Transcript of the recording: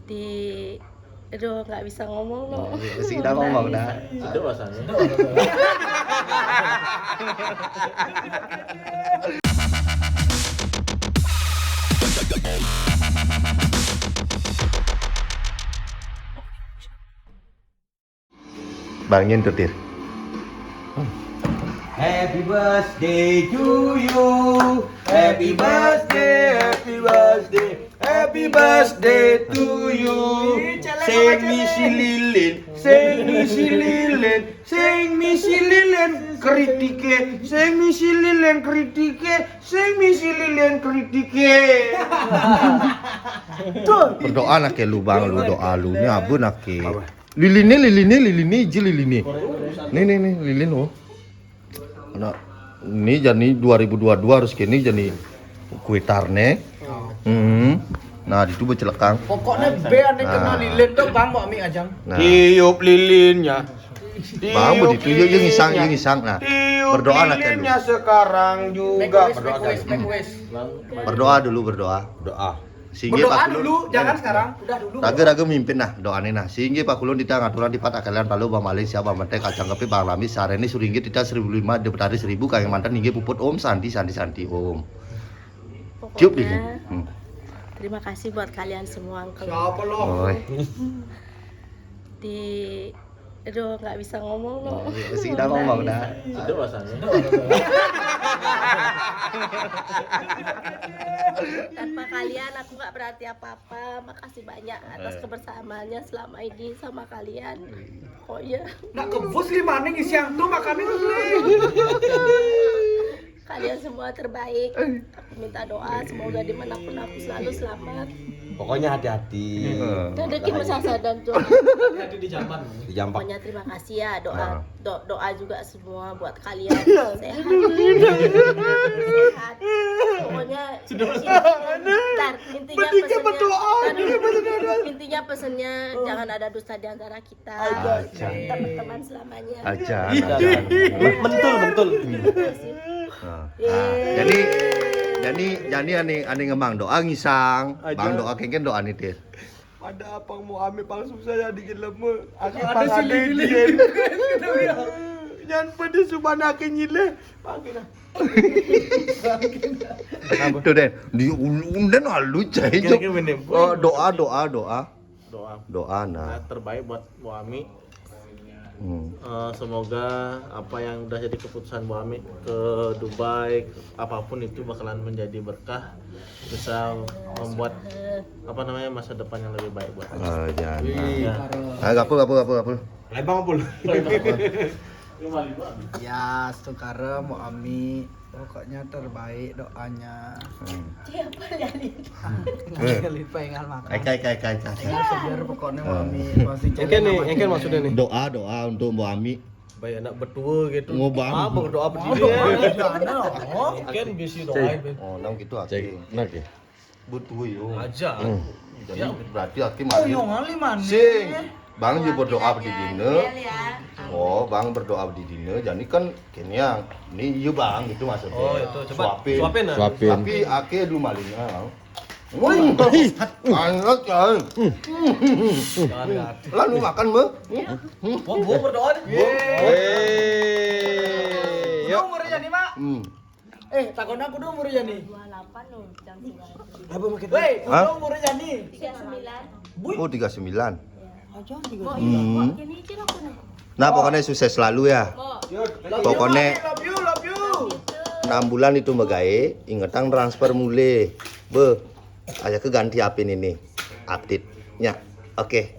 di aduh nggak bisa ngomong loh. Sih udah ngomong dah. Itu rasanya. Bangin tuh Tir. Happy birthday to you. Happy birthday, happy birthday, happy birthday to you. Sing misi lilin, sing misi lilin, sing misi lilin kritike, sing misi lilin kritike, sing misi lilin kritike. Berdoa nak lu bang, lu doa lu ni abu nak ke. Liline je liline. Nih lilin oh. Nah, ini jadi 2022 harus kini jadi kuitarne. Nah, itu bercelekang. Pokoknya B ane kena lilin tuh bang mau mie ajang. Nah. Tiup lilinnya. Bang begitu yo ngisang. Nah, berdoa nak lu. Lilinnya sekarang juga Berdoa dulu berdoa. Doa. Sehingga Berdoa Pak Kulun, dulu, jangan sekarang. Udah dulu. raga mimpin nah doane nah. Sehingga Pak Kulun kita ngaturan di pat kalian palu Bang Malaysia Bang Mete kacang kepi Bang Lami sarene suringgit kita 1.500 depetari 1.000 kaya mantan ninggi puput Om Santi Om. Ciup di. Terima kasih buat kalian semua uncle. Siapa lo? Di aduh nggak bisa ngomong loh. Sih udah ngomong dah. Itu rasanya. Tanpa kalian aku nggak berarti apa-apa. Makasih banyak atas kebersamaannya selama ini sama kalian. Oh iya. Nak kebus gimana nih siang tuh makannya Kalian semua terbaik. Aku minta doa semoga dimanapun aku selalu selamat. Pokoknya hati-hati. Dan rezeki mesasa dan doa. Hati di jamban. Di Jampak. Pokoknya terima kasih ya doa juga semua buat kalian sehat. Sehat. Pokoknya intinya pesennya jangan ada dusta di antara kita. Teman-teman selamanya. Aja. Mentul. Jadi ane ngemang doa ngisang, bang doa kengken doa nih Tir. Ada apa mau ambil pang susah jadi jelema. Aki pang ada dia. Jangan pada subana ke nyile. Panggil lah. Tuh Den, di unden halu cai jok. Doa. Doa nah. Terbaik buat Bu Ami. Semoga apa yang udah jadi keputusan Bu Ami ke Dubai apapun itu bakalan menjadi berkah, bisa membuat masa depan yang lebih baik buat Ami. Jangan. Ya. Gapul. Lembang pul. Ya, sekarang mau Ami pokoknya terbaik doanya. Siapa jadi? Kali pengen makan. Kai. Sebiar pokoknya mau Ami pasti Engken maksudnya nih. Doa untuk Mbak Ami. Bayi anak bertua gitu. Ngobam. Apa berdoa berdiri ya? Engken bisi doain. Oh, nang gitu aki. Benar ya? Butuh yo. Aja. Jadi berarti aki mari. Yo ngali mana? Sing. Bang juga berdoa di dina. Oh, Bang berdoa di dina. Jadi kan kini yang ini you Bang gitu maksudnya. Oh, itu coba suapin. Tapi aki dulu malingnya. Anak kan. Lalu makan be. Wong gua berdoa nih. Yuk. Umurnya nih, Mak. Takon aku dong umurnya nih. 28 loh jam 9. Apa makin? Woi, umurnya nih. 39. Oh, 39. Aja Ini cina aku nih. Nah, pokoknya sukses selalu ya. Pokoknya Love you. 6 bulan itu megae, ingetang transfer mulai. Be, aja ke ganti apin ini. Update-nya. Oke.